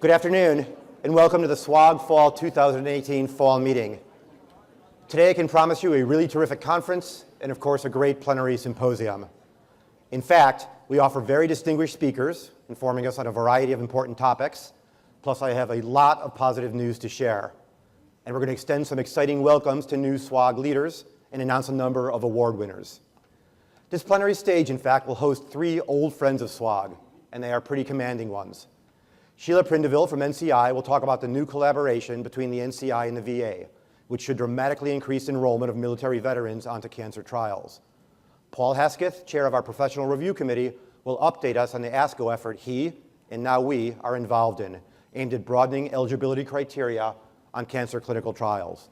Good afternoon, and welcome to the SWOG Fall 2018 Fall Meeting. Today I can promise you a really terrific conference and, of course, a great plenary symposium. In fact, we offer very distinguished speakers informing us on a variety of important topics, plus I have a lot of positive news to share. And we're going to extend some exciting welcomes to new SWOG leaders and announce a number of award winners. This plenary stage, in fact, will host three old friends of SWOG, and they are pretty commanding ones. Sheila Prindeville from NCI will talk about the new collaboration between the NCI and the VA, which should dramatically increase enrollment of military veterans onto cancer trials. Paul Hesketh, chair of our Professional Review Committee, will update us on the ASCO effort he, and now we, are involved in, aimed at broadening eligibility criteria on cancer clinical trials.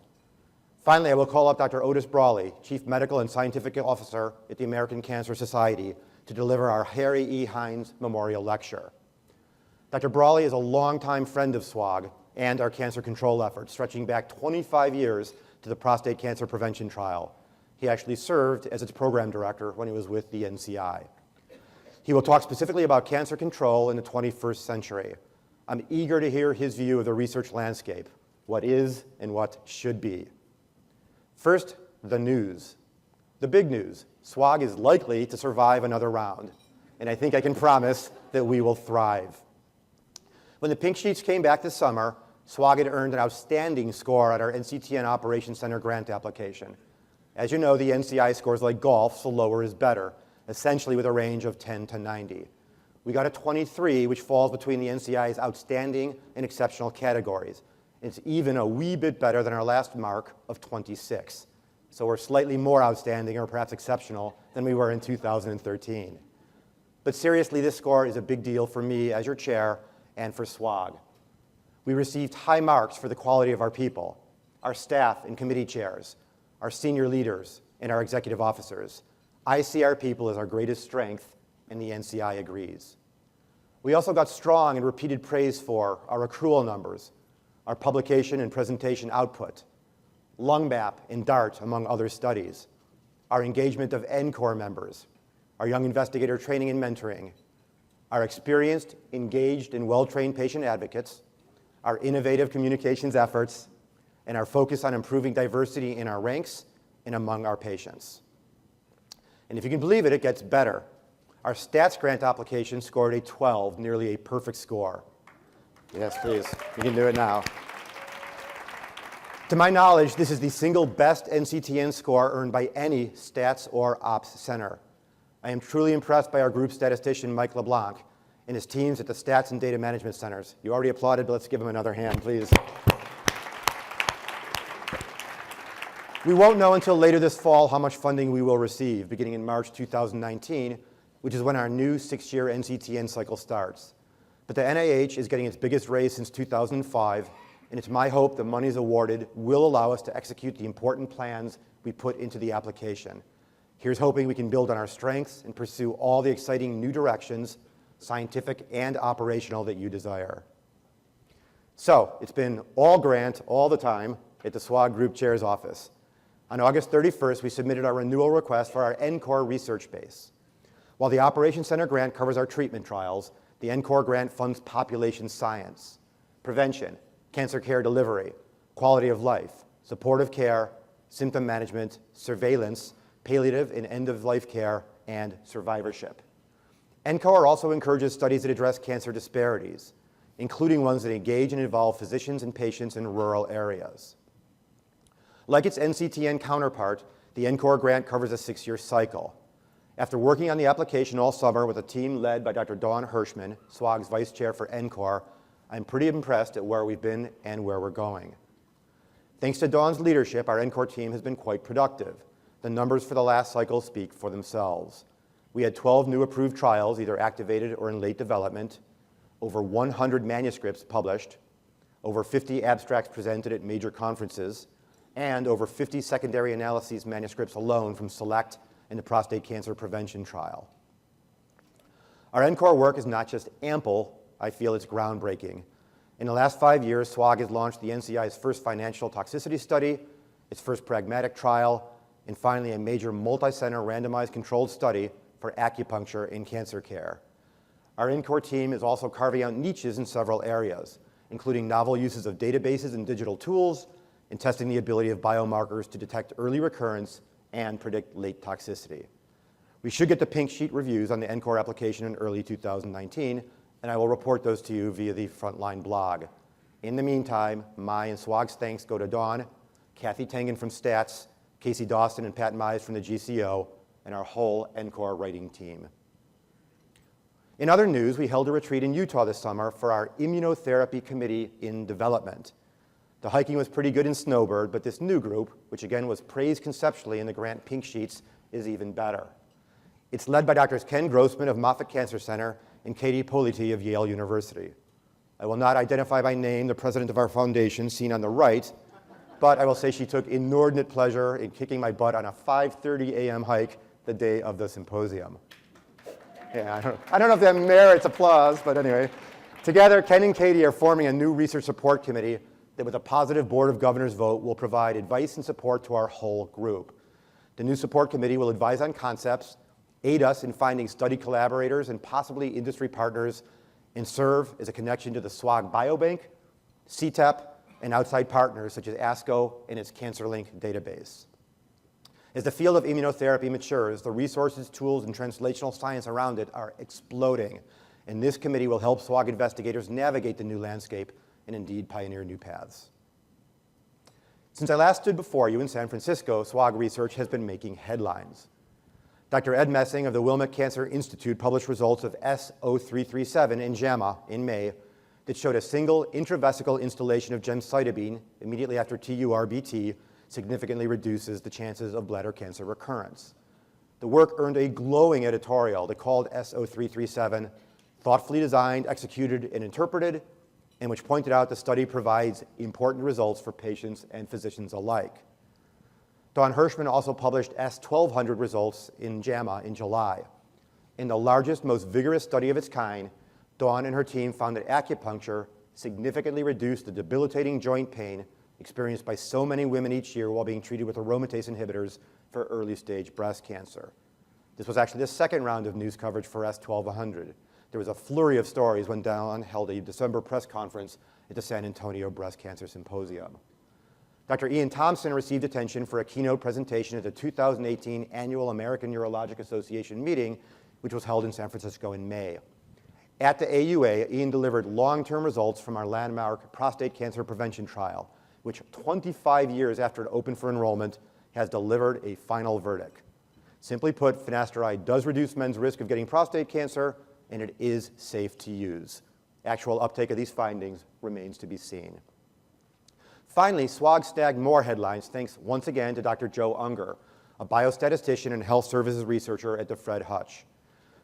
Finally, I will call up Dr. Otis Brawley, Chief Medical and Scientific Officer at the American Cancer Society, to deliver our Harry E. Hines Memorial Lecture. Dr. Brawley is a longtime friend of SWOG and our cancer control efforts, stretching back 25 years to the prostate cancer prevention trial. He actually served as its program director when he was with the NCI. He will talk specifically about cancer control in the 21st century. I'm eager to hear his view of the research landscape, what is and what should be. First, the news. The big news. SWOG is likely to survive another round, and I think I can promise that we will thrive. When the pink sheets came back this summer, SWOG had earned an outstanding score on our NCTN Operations Center grant application. As you know, the NCI scores like golf, so lower is better, essentially with a range of 10 to 90. We got a 23, which falls between the NCI's outstanding and exceptional categories. It's even a wee bit better than our last mark of 26. So we're slightly more outstanding, or perhaps exceptional, than we were in 2013. But seriously, this score is a big deal for me as your chair and for SWOG. We received high marks for the quality of our people, our staff and committee chairs, our senior leaders, and our executive officers. I see our people as our greatest strength, and the NCI agrees. We also got strong and repeated praise for our accrual numbers, our publication and presentation output, LungMap and DART, among other studies, our engagement of NCORP members, our young investigator training and mentoring, our experienced, engaged, and well-trained patient advocates, our innovative communications efforts, and our focus on improving diversity in our ranks and among our patients. And if you can believe it, it gets better. Our stats grant application scored a 12, nearly a perfect score. Yes, please, you can do it now. To my knowledge, this is the single best NCTN score earned by any stats or ops center. I am truly impressed by our group statistician, Mike LeBlanc, and his teams at the Stats and Data Management Centers. You already applauded, but let's give him another hand, please. We won't know until later this fall how much funding we will receive, beginning in March 2019, which is when our new 6-year NCTN cycle starts. But the NIH is getting its biggest raise since 2005, and it's my hope the monies awarded will allow us to execute the important plans we put into the application. Here's hoping we can build on our strengths and pursue all the exciting new directions, scientific and operational, that you desire. So it's been all grant all the time at the SWOG Group Chair's office. On August 31st, we submitted our renewal request for our NCORP research base. While the Operations Center grant covers our treatment trials, the NCORP grant funds population science, prevention, cancer care delivery, quality of life, supportive care, symptom management, surveillance, palliative and end-of-life care, and survivorship. NCORP also encourages studies that address cancer disparities, including ones that engage and involve physicians and patients in rural areas. Like its NCTN counterpart, the NCORP grant covers a 6-year cycle. After working on the application all summer with a team led by Dr. Dawn Hirschman, SWOG's vice chair for NCORP, I'm pretty impressed at where we've been and where we're going. Thanks to Dawn's leadership, our NCORP team has been quite productive. The numbers for the last cycle speak for themselves. We had 12 new approved trials, either activated or in late development, over 100 manuscripts published, over 50 abstracts presented at major conferences, and over 50 secondary analyses manuscripts alone from SELECT and the prostate cancer prevention trial. Our NCORP work is not just ample, I feel it's groundbreaking. In the last 5 years, SWOG has launched the NCI's first financial toxicity study, its first pragmatic trial, and finally a major multi-center randomized controlled study for acupuncture in cancer care. Our NCORP team is also carving out niches in several areas, including novel uses of databases and digital tools, and testing the ability of biomarkers to detect early recurrence and predict late toxicity. We should get the pink sheet reviews on the NCORP application in early 2019, and I will report those to you via the Frontline blog. In the meantime, my and SWOG's thanks go to Dawn, Kathy Tengen from Stats, Casey Dawson and Pat Mize from the GCO, and our whole NCORP writing team. In other news, we held a retreat in Utah this summer for our Immunotherapy Committee in Development. The hiking was pretty good in Snowbird, but this new group, which again was praised conceptually in the grant pink sheets, is even better. It's led by Drs. Ken Grossman of Moffitt Cancer Center and Katie Politi of Yale University. I will not identify by name the president of our foundation, seen on the right, but I will say she took inordinate pleasure in kicking my butt on a 5:30 a.m. hike the day of the symposium. Yeah, I don't know if that merits applause, but anyway. Together, Ken and Katie are forming a new research support committee that with a positive Board of Governors vote will provide advice and support to our whole group. The new support committee will advise on concepts, aid us in finding study collaborators and possibly industry partners, and serve as a connection to the SWOG Biobank, CTEP, and outside partners such as ASCO and its CancerLink database. As the field of immunotherapy matures, the resources, tools, and translational science around it are exploding, and this committee will help SWOG investigators navigate the new landscape and indeed pioneer new paths. Since I last stood before you in San Francisco, SWOG research has been making headlines. Dr. Ed Messing of the Wilmot Cancer Institute published results of S0337 in JAMA in May that showed a single intravesical installation of gemcitabine immediately after TURBT significantly reduces the chances of bladder cancer recurrence. The work earned a glowing editorial that called S0337 thoughtfully designed, executed, and interpreted, and which pointed out the study provides important results for patients and physicians alike. Dawn Hirschman also published S1200 results in JAMA in July. In the largest, most vigorous study of its kind, Dawn and her team found that acupuncture significantly reduced the debilitating joint pain experienced by so many women each year while being treated with aromatase inhibitors for early-stage breast cancer. This was actually the second round of news coverage for S1200. There was a flurry of stories when Dawn held a December press conference at the San Antonio Breast Cancer Symposium. Dr. Ian Thompson received attention for a keynote presentation at the 2018 Annual American Urologic Association meeting, which was held in San Francisco in May. At the AUA, Ian delivered long-term results from our landmark prostate cancer prevention trial, which 25 years after it opened for enrollment has delivered a final verdict. Simply put, finasteride does reduce men's risk of getting prostate cancer, and it is safe to use. Actual uptake of these findings remains to be seen. Finally, SWOG snagged more headlines thanks once again to Dr. Joe Unger, a biostatistician and health services researcher at the Fred Hutch.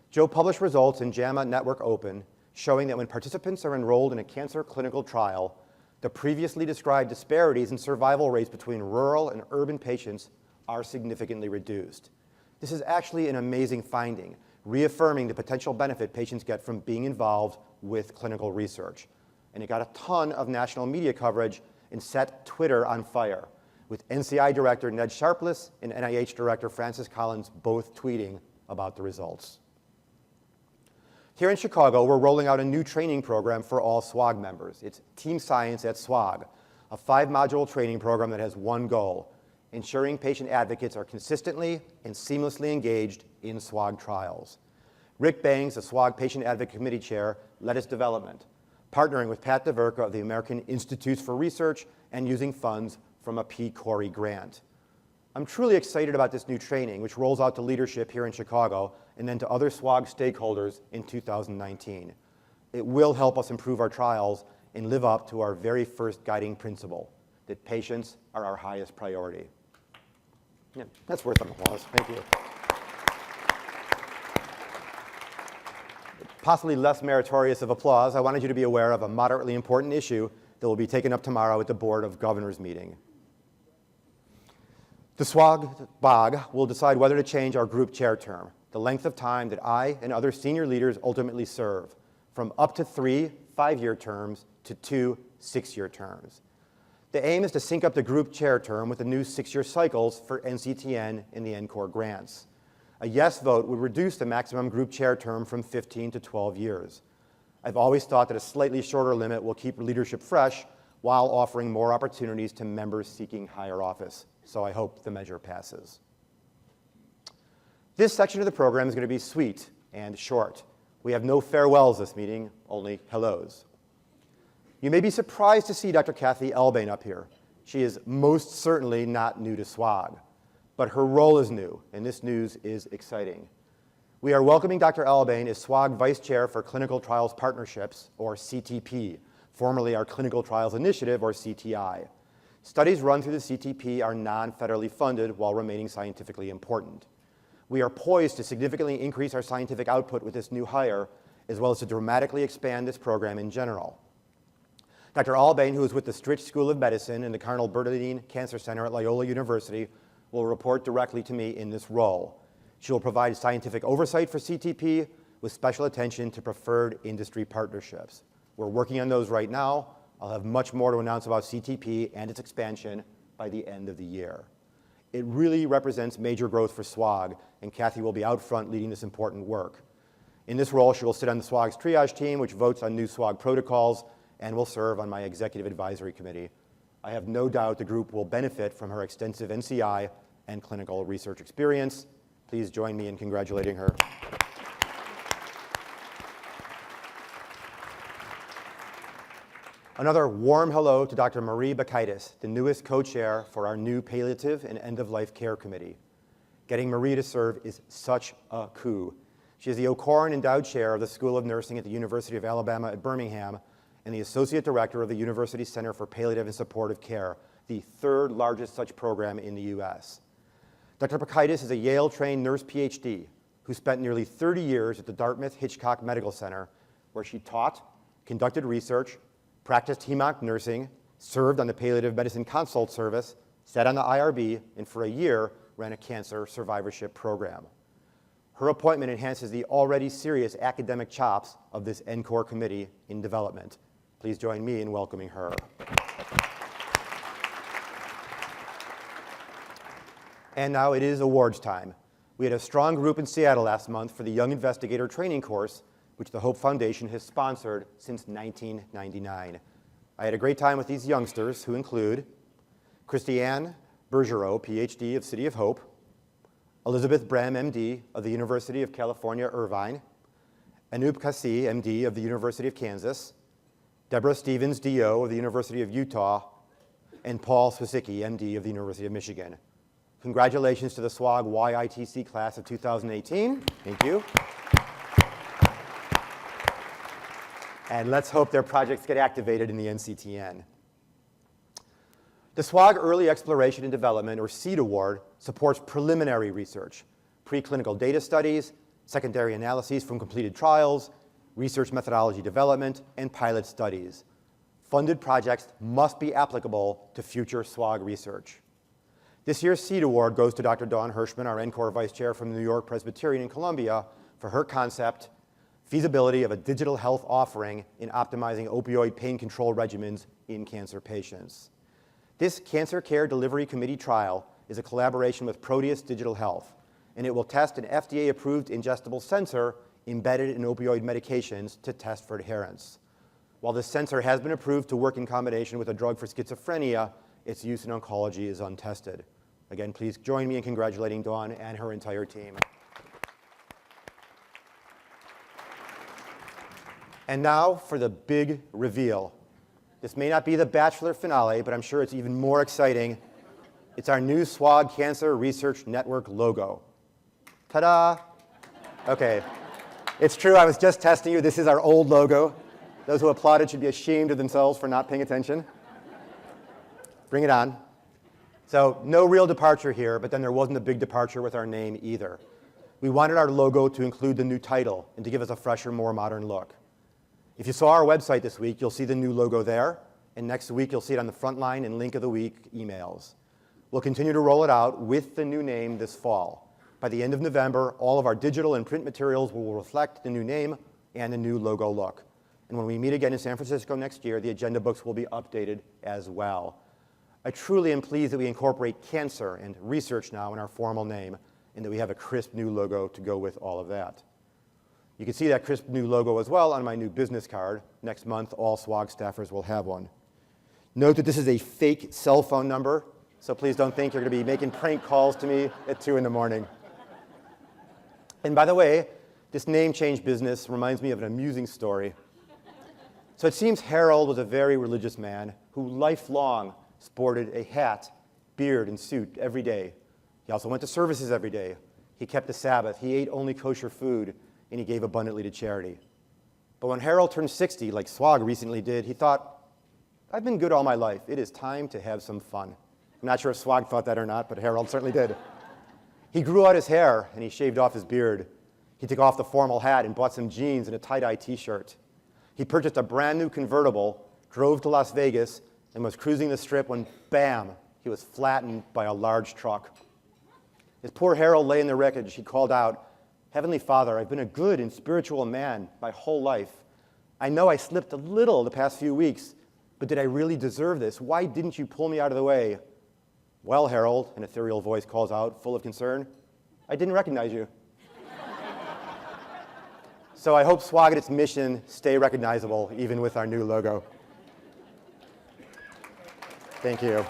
Joe published results in JAMA Network Open showing that when participants are enrolled in a cancer clinical trial, the previously described disparities in survival rates between rural and urban patients are significantly reduced. This is actually an amazing finding, reaffirming the potential benefit patients get from being involved with clinical research. And it got a ton of national media coverage and set Twitter on fire, with NCI Director Ned Sharpless and NIH Director Francis Collins both tweeting about the results. Here in Chicago, we're rolling out a new training program for all SWOG members. It's TeamScience SWOG, a 5-module training program that has one goal: ensuring patient advocates are consistently and seamlessly engaged in SWOG trials. Rick Bangs, the SWOG Patient Advocate Committee Chair, led its development, partnering with Pat DeVerka of the American Institutes for Research and using funds from a P. Corey grant. I'm truly excited about this new training, which rolls out to leadership here in Chicago and then to other SWOG stakeholders in 2019. It will help us improve our trials and live up to our very first guiding principle, that patients are our highest priority. Yeah, that's worth an applause. Thank you. Possibly less meritorious of applause, I wanted you to be aware of a moderately important issue that will be taken up tomorrow at the Board of Governors meeting. The SWOG BOG will decide whether to change our group chair term, the length of time that I and other senior leaders ultimately serve, from up to 3 5-year terms to 2 6-year terms. The aim is to sync up the group chair term with the new 6-year cycles for NCTN and the NCORP grants. A yes vote would reduce the maximum group chair term from 15 to 12 years. I've always thought that a slightly shorter limit will keep leadership fresh while offering more opportunities to members seeking higher office. So I hope the measure passes. This section of the program is going to be sweet and short. We have no farewells this meeting, only hellos. You may be surprised to see Dr. Kathy Elbain up here. She is most certainly not new to SWOG, but her role is new, and this news is exciting. We are welcoming Dr. Elbain as SWOG Vice Chair for Clinical Trials Partnerships, or CTP, formerly our Clinical Trials Initiative, or CTI. Studies run through the CTP are non-federally funded while remaining scientifically important. We are poised to significantly increase our scientific output with this new hire, as well as to dramatically expand this program in general. Dr. Elbain, who is with the Stritch School of Medicine and the Cardinal Bernardin Cancer Center at Loyola University, will report directly to me in this role. She will provide scientific oversight for CTP with special attention to preferred industry partnerships. We're working on those right now. I'll have much more to announce about CTP and its expansion by the end of the year. It really represents major growth for SWOG, and Kathy will be out front leading this important work. In this role, she will sit on the SWOG's triage team, which votes on new SWOG protocols, and will serve on my executive advisory committee. I have no doubt the group will benefit from her extensive NCI and clinical research experience. Please join me in congratulating her. Another warm hello to Dr. Marie Bakaitis, the newest co-chair for our new Palliative and End-of-Life Care Committee. Getting Marie to serve is such a coup. She is the O'Corn Endowed Chair of the School of Nursing at the University of Alabama at Birmingham and the Associate Director of the University Center for Palliative and Supportive Care, the third largest such program in the US. Dr. Bakaitis is a Yale-trained nurse PhD who spent nearly 30 years at the Dartmouth-Hitchcock Medical Center, where she taught, conducted research, practiced hem-onc nursing, served on the Palliative Medicine Consult Service, sat on the IRB, and for a year ran a cancer survivorship program. Her appointment enhances the already serious academic chops of this NCORP committee in development. Please join me in welcoming her. And now it is awards time. We had a strong group in Seattle last month for the Young Investigator Training Course, which the Hope Foundation has sponsored since 1999. I had a great time with these youngsters, who include Christiane Bergeron, PhD of City of Hope, Elizabeth Brem, MD of the University of California, Irvine, Anup Kasi, MD of the University of Kansas, Deborah Stevens, DO of the University of Utah, and Paul Swisicki, MD of the University of Michigan. Congratulations to the SWOG YITC class of 2018. Thank you. And let's hope their projects get activated in the NCTN. The SWOG Early Exploration and Development, or SEED Award, supports preliminary research, preclinical data studies, secondary analyses from completed trials, research methodology development, and pilot studies. Funded projects must be applicable to future SWOG research. This year's SEED Award goes to Dr. Dawn Hirschman, our NCORP Vice Chair from the New York Presbyterian in Columbia, for her concept, feasibility of a digital health offering in optimizing opioid pain control regimens in cancer patients. This Cancer Care Delivery Committee trial is a collaboration with Proteus Digital Health, and it will test an FDA-approved ingestible sensor embedded in opioid medications to test for adherence. While this sensor has been approved to work in combination with a drug for schizophrenia, its use in oncology is untested. Again, please join me in congratulating Dawn and her entire team. And now for the big reveal. This may not be the Bachelor finale, but I'm sure it's even more exciting. It's our new SWOG Cancer Research Network logo. Ta-da! Okay, it's true, I was just testing you. This is our old logo. Those who applauded should be ashamed of themselves for not paying attention. Bring it on. So no real departure here, but then there wasn't a big departure with our name either. We wanted our logo to include the new title and to give us a fresher, more modern look. If you saw our website this week, you'll see the new logo there, and next week you'll see it on the Frontline and Link of the Week emails. We'll continue to roll it out with the new name this fall. By the end of November, all of our digital and print materials will reflect the new name and the new logo look. And when we meet again in San Francisco next year, the agenda books will be updated as well. I truly am pleased that we incorporate cancer and research now in our formal name, and that we have a crisp new logo to go with all of that. You can see that crisp new logo as well on my new business card. Next month, all SWOG staffers will have one. Note that this is a fake cell phone number, so please don't think you're going to be making prank calls to me at 2 in the morning. And by the way, this name change business reminds me of an amusing story. So it seems Harold was a very religious man who lifelong sported a hat, beard, and suit every day. He also went to services every day. He kept the Sabbath. He ate only kosher food, and he gave abundantly to charity. But when Harold turned 60, like SWOG recently did, he thought, I've been good all my life. It is time to have some fun. I'm not sure if SWOG thought that or not, but Harold certainly did. He grew out his hair, and he shaved off his beard. He took off the formal hat and bought some jeans and a tie-dye T-shirt. He purchased a brand new convertible, drove to Las Vegas, and was cruising the strip when, bam, he was flattened by a large truck. As poor Harold lay in the wreckage, he called out, Heavenly Father, I've been a good and spiritual man my whole life. I know I slipped a little the past few weeks, but did I really deserve this? Why didn't you pull me out of the way? Well, Harold, an ethereal voice calls out, full of concern, I didn't recognize you. So I hope SWOG and its mission stay recognizable, even with our new logo. Thank you.